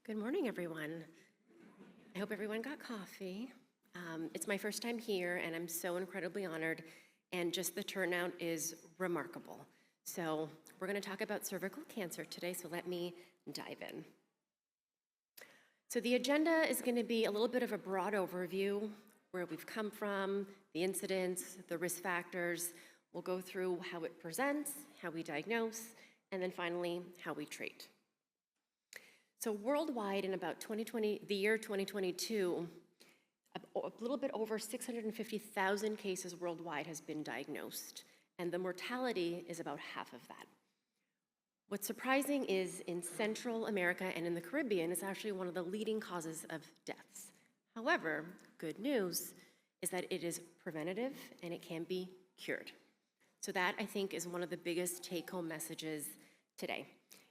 Good morning, everyone. I hope everyone got coffee. It's my first time here, and I'm so incredibly honored, and just the turnout is remarkable. So we're going to talk about cervical cancer today, so let me dive in. So the agenda is going to be a little bit of a broad overview, where we've come from, the incidence, the risk factors. We'll go through how it presents, how we diagnose, and then finally, how we treat. So worldwide, in about the year 2022, a little bit over 650,000 cases worldwide has been diagnosed, and the mortality is about half of that. What's surprising is in Central America and in the Caribbean, it's actually one of the leading causes of deaths. However, good news is that it is preventative and it can be cured. So that, I think, is one of the biggest take-home messages today.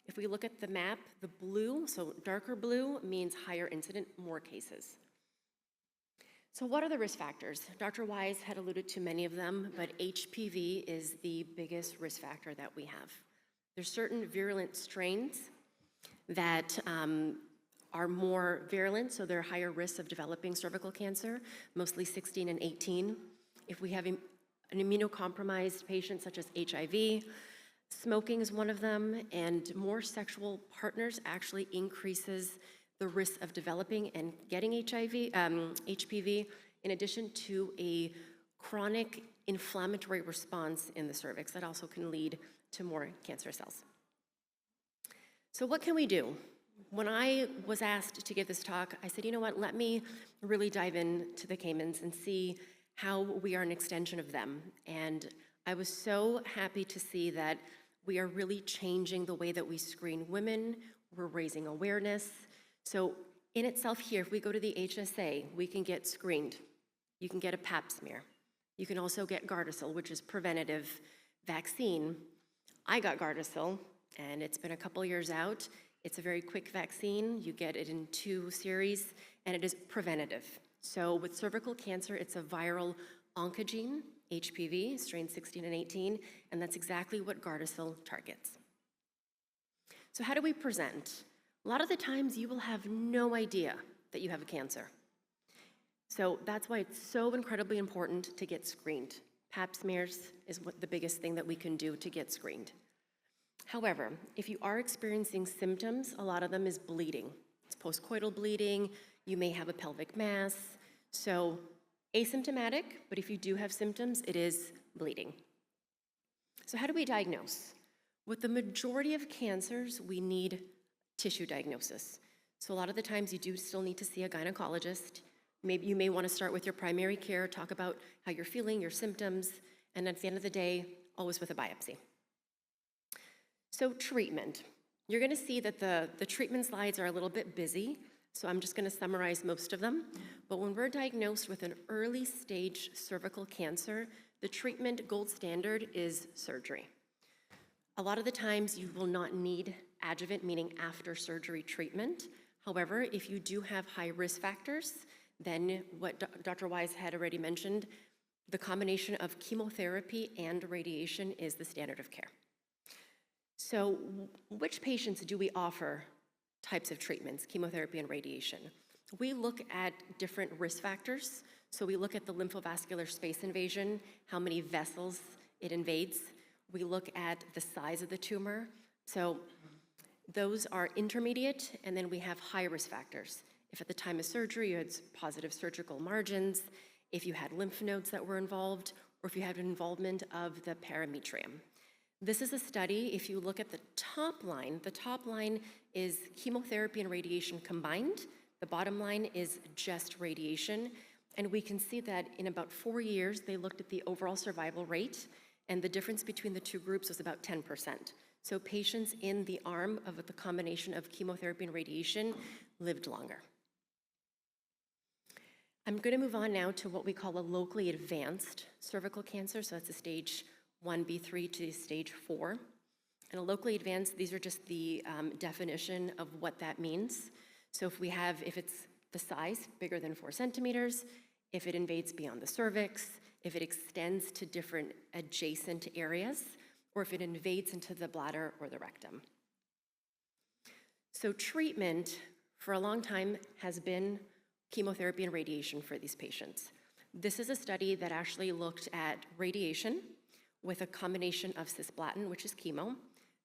If we look at the map, the blue, so darker blue, means higher incident, more cases. So what are the risk factors? Dr. Wise had alluded to many of them, but HPV is the biggest risk factor that we have. There's certain virulent strains that are more virulent, so they're higher risks of developing cervical cancer, mostly 16 and 18. If we have an immunocompromised patient such as HIV, smoking is one of them, and more sexual partners actually increases the risk of developing and getting HPV, in addition to a chronic inflammatory response in the cervix that also can lead to more cancer cells. So what can we do? When I was asked to give this talk, I said, you know what, let me really dive into the Caymans and see how we are an extension of them. And I was so happy to see that we are really changing the way that we screen women. We're raising awareness. So in itself here, if we go to the HSA, we can get screened. You can get a pap smear. You can also get Gardasil, which is preventative vaccine. I got Gardasil, and it's been a couple years out. It's a very quick vaccine. You get it in 2 series, and it is preventative. So with cervical cancer, it's a viral oncogene, HPV, strain 16 and 18, and that's exactly what Gardasil targets. So how do we present? A lot of the times you will have no idea that you have a cancer. So that's why it's so incredibly important to get screened. Pap smears is the biggest thing that we can do to get screened. However, if you are experiencing symptoms, a lot of them is bleeding. It's postcoital bleeding, you may have a pelvic mass, so asymptomatic, but if you do have symptoms, it is bleeding. So how do we diagnose? With the majority of cancers, we need tissue diagnosis. So a lot of the times you do still need to see a gynecologist. Maybe you may want to start with your primary care, talk about how you're feeling, your symptoms, and at the end of the day, always with a biopsy. So treatment. You're going to see that the treatment slides are a little bit busy, so I'm just going to summarize most of them. But when we're diagnosed with an early stage cervical cancer, the treatment gold standard is surgery. A lot of the times you will not need adjuvant, meaning after surgery treatment. However, if you do have high risk factors, then what Dr. Wise had already mentioned, the combination of chemotherapy and radiation is the standard of care. So which patients do we offer types of treatments, chemotherapy and radiation? We look at different risk factors. So we look at the lymphovascular space invasion, how many vessels it invades. We look at the size of the tumor. So those are intermediate, and then we have high risk factors. If at the time of surgery you had positive surgical margins, if you had lymph nodes that were involved, or if you had involvement of the parametrium. This is a study, if you look at the top line is chemotherapy and radiation combined. The bottom line is just radiation. And we can see that in about 4 years, they looked at the overall survival rate, and the difference between the two groups was about 10%. So patients in the arm of the combination of chemotherapy and radiation lived longer. I'm going to move on now to what we call a locally advanced cervical cancer. So that's a stage 1B3 to stage 4. And a locally advanced, these are just the definition of what that means. So if it's the size, bigger than 4 centimeters, if it invades beyond the cervix, if it extends to different adjacent areas, or if it invades into the bladder or the rectum. So treatment for a long time has been chemotherapy and radiation for these patients. This is a study that actually looked at radiation with a combination of cisplatin, which is chemo.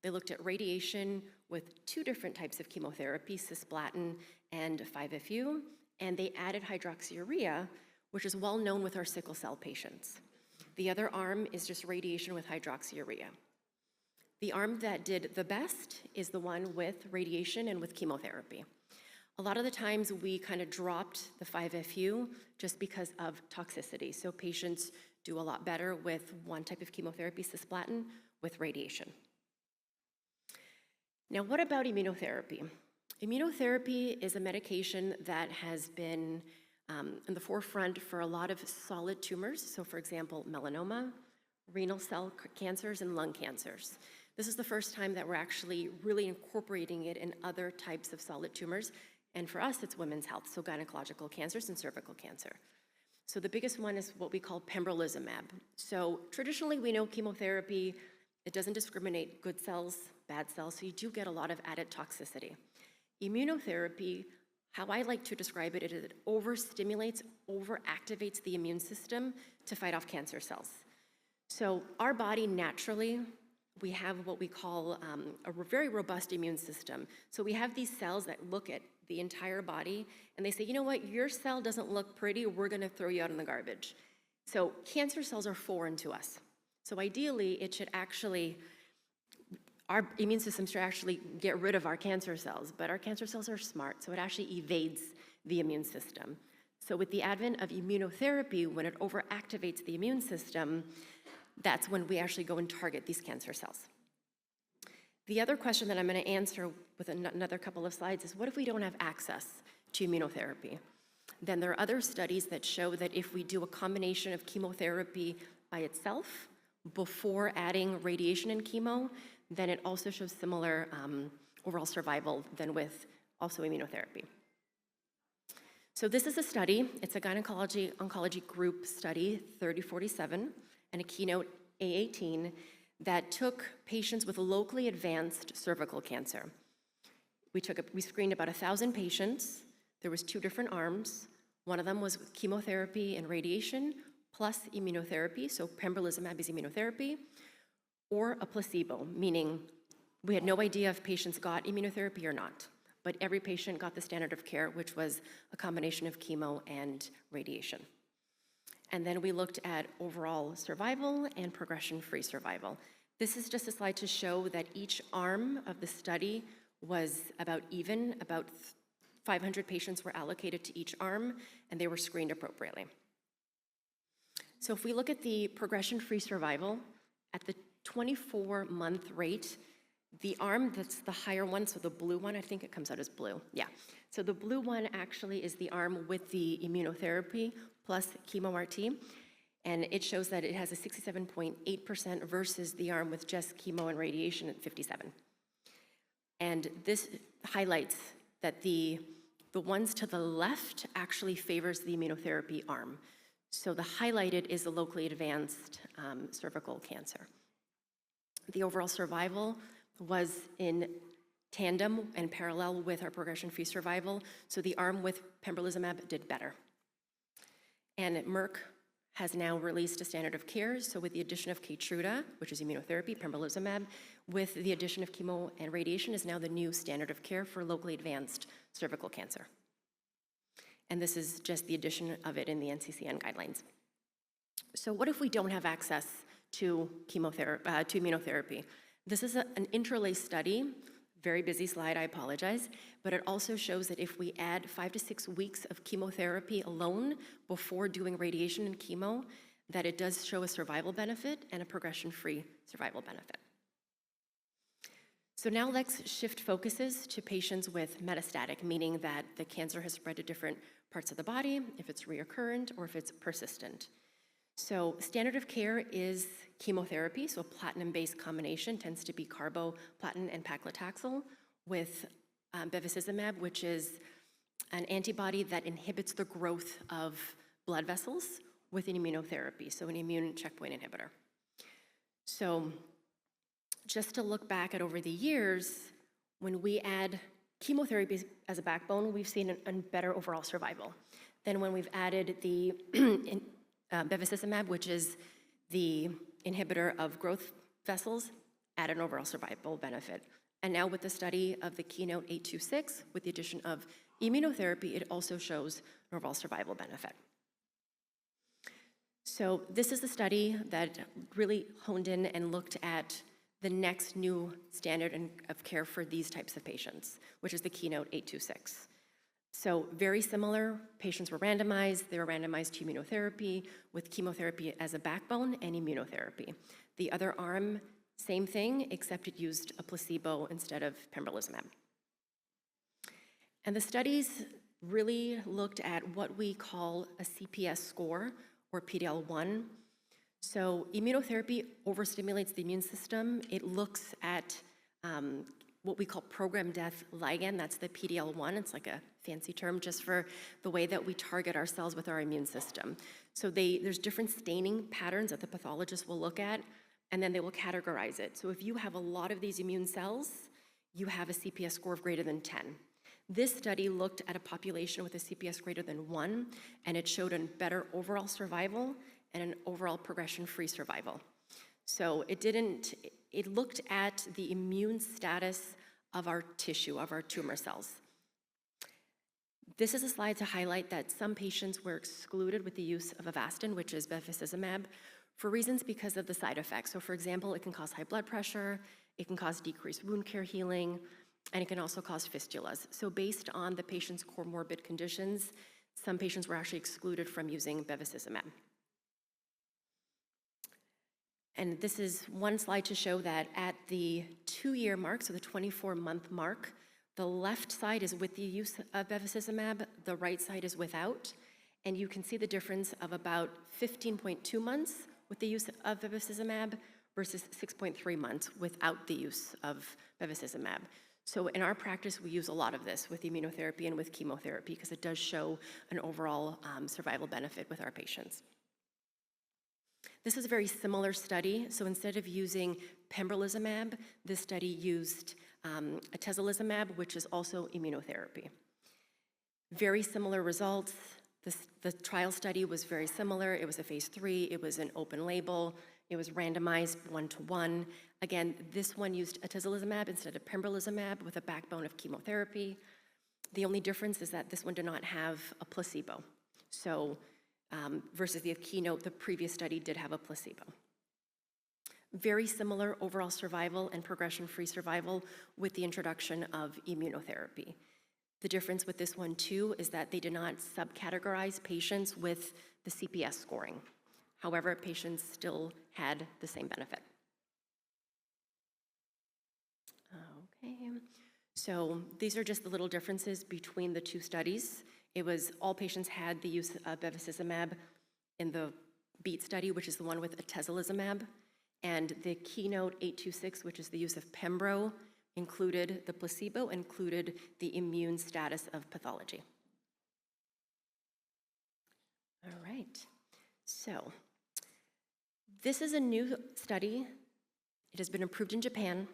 They looked at radiation with two different types of chemotherapy, cisplatin and 5-FU, and they added hydroxyurea, which is well known with our sickle cell patients. The other arm is just radiation with hydroxyurea. The arm that did the best is the one with radiation and with chemotherapy. A lot of the times we kind of dropped the 5-FU just because of toxicity. So patients do a lot better with one type of chemotherapy, cisplatin, with radiation. Now, what about immunotherapy? Immunotherapy is a medication that has been in the forefront for a lot of solid tumors. So for example, melanoma, renal cell cancers, and lung cancers. This is the first time that we're actually really incorporating it in other types of solid tumors. And for us, it's women's health, so gynecological cancers and cervical cancer. So the biggest one is what we call pembrolizumab. So traditionally, we know chemotherapy, it doesn't discriminate good cells, bad cells, so you do get a lot of added toxicity. Immunotherapy, how I like to describe it, is it overstimulates, overactivates the immune system to fight off cancer cells. So our body naturally, we have what we call a very robust immune system. So we have these cells that look at the entire body, and they say, you know what, your cell doesn't look pretty, we're gonna throw you out in the garbage. So cancer cells are foreign to us. So ideally, it should actually, our immune system should actually get rid of our cancer cells, but our cancer cells are smart, so it actually evades the immune system. So with the advent of immunotherapy, when it overactivates the immune system, that's when we actually go and target these cancer cells. The other question that I'm going to answer with another couple of slides is, what if we don't have access to immunotherapy? Then there are other studies that show that if we do a combination of chemotherapy by itself before adding radiation and chemo, then it also shows similar overall survival than with also immunotherapy. So this is a study. It's a gynecology oncology group study, 3047, and a keynote A18 that took patients with locally advanced cervical cancer. We screened about 1,000 patients. There was 2 different arms. One of them was with chemotherapy and radiation plus immunotherapy, so pembrolizumab is immunotherapy, or a placebo, meaning we had no idea if patients got immunotherapy or not, but every patient got the standard of care, which was a combination of chemo and radiation. And then we looked at overall survival and progression-free survival. This is just a slide to show that each arm of the study was about even, about 500 patients were allocated to each arm, and they were screened appropriately. So if we look at the progression-free survival, at the 24-month rate, the arm that's the higher one, so the blue one, I think it comes out as blue, yeah. So the blue one actually is the arm with the immunotherapy plus chemo-RT, and it shows that it has a 67.8% versus the arm with just chemo and radiation at 57. And this highlights that the ones to the left actually favors the immunotherapy arm. So the highlighted is the locally advanced cervical cancer. The overall survival was in tandem and parallel with our progression-free survival, so the arm with pembrolizumab did better. And Merck has now released a standard of care, so with the addition of Keytruda, which is immunotherapy, pembrolizumab, with the addition of chemo and radiation is now the new standard of care for locally advanced cervical cancer. And this is just the addition of it in the NCCN guidelines. So what if we don't have access to immunotherapy? This is an interlace study, very busy slide, I apologize, but it also shows that if we add 5 to 6 weeks of chemotherapy alone before doing radiation and chemo, that it does show a survival benefit and a progression-free survival benefit. So now let's shift focuses to patients with metastatic, meaning that the cancer has spread to different parts of the body, if it's recurrent or if it's persistent. So standard of care is chemotherapy, so a platinum-based combination tends to be carboplatin and paclitaxel with bevacizumab, which is an antibody that inhibits the growth of blood vessels with an immunotherapy, so an immune checkpoint inhibitor. So just to look back at over the years, when we add chemotherapy as a backbone, we've seen a better overall survival than when we've added the bevacizumab, which is the inhibitor of growth vessels, at an overall survival benefit. And now with the study of the KEYNOTE-826, with the addition of immunotherapy, it also shows an overall survival benefit. So this is the study that really honed in and looked at the next new standard of care for these types of patients, which is the KEYNOTE-826. So very similar, patients were randomized. They were randomized to immunotherapy with chemotherapy as a backbone and immunotherapy. The other arm, same thing, except it used a placebo instead of pembrolizumab. And the studies really looked at what we call a CPS score, or PD-L1. So immunotherapy overstimulates the immune system. It looks at what we call program death ligand. That's the PD-L1. It's like a fancy term just for the way that we target our cells with our immune system. So there's different staining patterns that the pathologist will look at, and then they will categorize it. So if you have a lot of these immune cells, you have a CPS score of greater than 10. This study looked at a population with a CPS greater than 1, and it showed a better overall survival and an overall progression-free survival. So it looked at the immune status of our tissue, of our tumor cells. This is a slide to highlight that some patients were excluded with the use of Avastin, which is bevacizumab, for reasons because of the side effects. So for example, it can cause high blood pressure, it can cause decreased wound care healing, and it can also cause fistulas. So based on the patient's comorbid conditions, some patients were actually excluded from using bevacizumab. And this is one slide to show that at the 2-year mark, so the 24-month mark, the left side is with the use of bevacizumab, the right side is without, and you can see the difference of about 15.2 months with the use of bevacizumab versus 6.3 months without the use of bevacizumab. So in our practice, we use a lot of this with immunotherapy and with chemotherapy because it does show an overall survival benefit with our patients. This is a very similar study. So instead of using pembrolizumab, this study used atezolizumab, which is also immunotherapy. Very similar results. The trial study was very similar. It was a phase 3. It was an open label. It was randomized 1-to-1. Again, this one used atezolizumab instead of pembrolizumab with a backbone of chemotherapy. The only difference is that this one did not have a placebo. So versus the KEYNOTE, the previous study did have a placebo. Very similar overall survival and progression-free survival with the introduction of immunotherapy. The difference with this one too is that they did not subcategorize patients with the CPS scoring. However, patients still had the same benefit. Okay, so these are just the little differences between the two studies. It was all patients had the use of bevacizumab in the BEAT study, which is the one with atezolizumab, and the KEYNOTE-826, which is the use of pembro, included the placebo, included the immune status of pathology. All right, so this is a new study. It has been approved in Japan.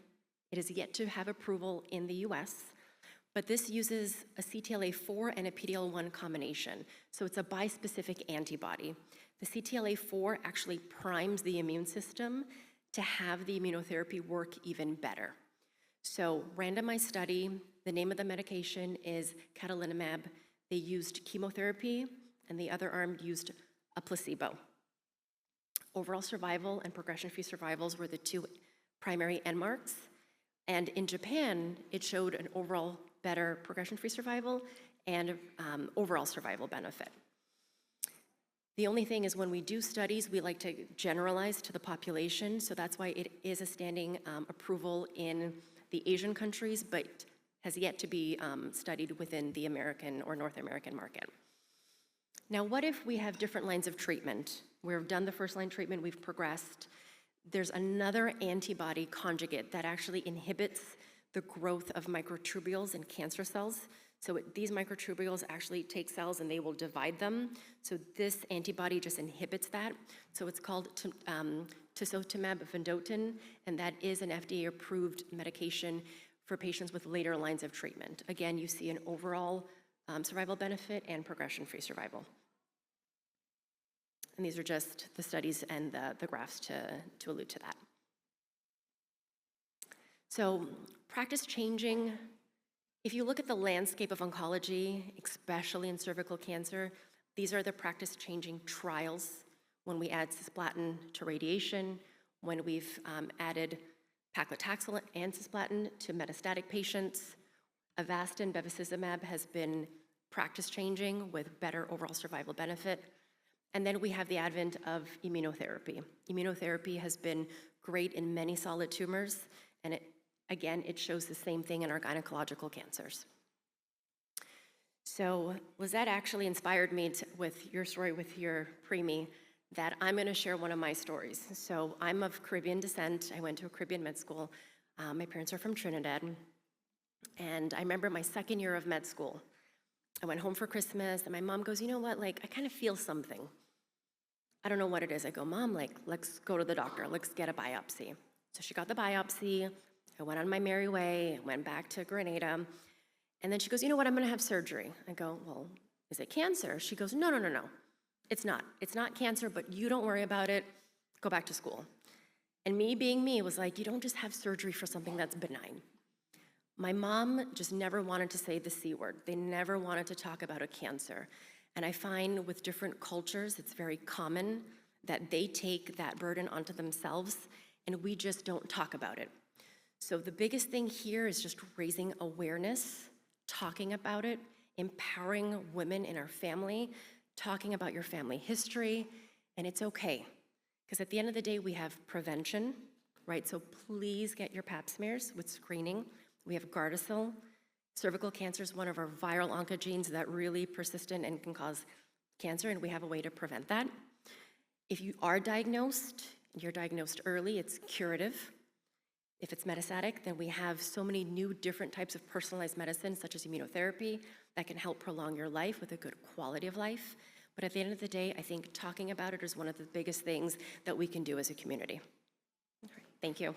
It is yet to have approval in the US, but this uses a CTLA-4 and a PD-L1 combination. So it's a bispecific antibody. The CTLA-4 actually primes the immune system to have the immunotherapy work even better. So randomized study, the name of the medication is cadonilimab. They used chemotherapy, and the other arm used a placebo. Overall survival and progression-free survivals were the two primary endmarks. And in Japan, it showed an overall better progression-free survival and overall survival benefit. The only thing is when we do studies, we like to generalize to the population, so that's why it is a standing approval in the Asian countries, but has yet to be studied within the American or North American market. Now, what if we have different lines of treatment? We've done the first line treatment, we've progressed. There's another antibody conjugate that actually inhibits the growth of microtubules in cancer cells. So these microtubules actually take cells and they will divide them. So this antibody just inhibits that. So it's called tisotumab vedotin, and that is an FDA-approved medication for patients with later lines of treatment. Again, you see an overall survival benefit and progression-free survival. And these are just the studies and the graphs to allude to that. So practice changing. If you look at the landscape of oncology, especially in cervical cancer, these are the practice-changing trials when we add cisplatin to radiation, when we've added paclitaxel and cisplatin to metastatic patients. Avastin, bevacizumab has been practice-changing with better overall survival benefit. And then we have the advent of immunotherapy. Immunotherapy has been great in many solid tumors, and it shows the same thing in our gynecological cancers. So Lizette actually inspired me with your story with your preemie, that I'm gonna share one of my stories. So I'm of Caribbean descent. I went to a Caribbean med school. My parents are from Trinidad. And I remember my second year of med school. I went home for Christmas and my mom goes, you know what, like I kind of feel something. I don't know what it is. I go, Mom, like let's go to the doctor, let's get a biopsy. So she got the biopsy. I went on my merry way, went back to Grenada. And then she goes, you know what, I'm gonna have surgery. I go, well, is it cancer? She goes, no. It's not. It's not cancer, but you don't worry about it. Go back to school. And me being me was like, you don't just have surgery for something that's benign. My mom just never wanted to say the C word. They never wanted to talk about a cancer. And I find with different cultures, it's very common that they take that burden onto themselves and we just don't talk about it. So the biggest thing here is just raising awareness, talking about it, empowering women in our family, talking about your family history, and it's okay. Because at the end of the day, we have prevention, right? So please get your pap smears with screening. We have Gardasil. Cervical cancer is one of our viral oncogenes that really persistent and can cause cancer, and we have a way to prevent that. If you are diagnosed, and you're diagnosed early, it's curative. If it's metastatic, then we have so many new different types of personalized medicine, such as immunotherapy, that can help prolong your life with a good quality of life. But at the end of the day, I think talking about it is one of the biggest things that we can do as a community. All right, thank you.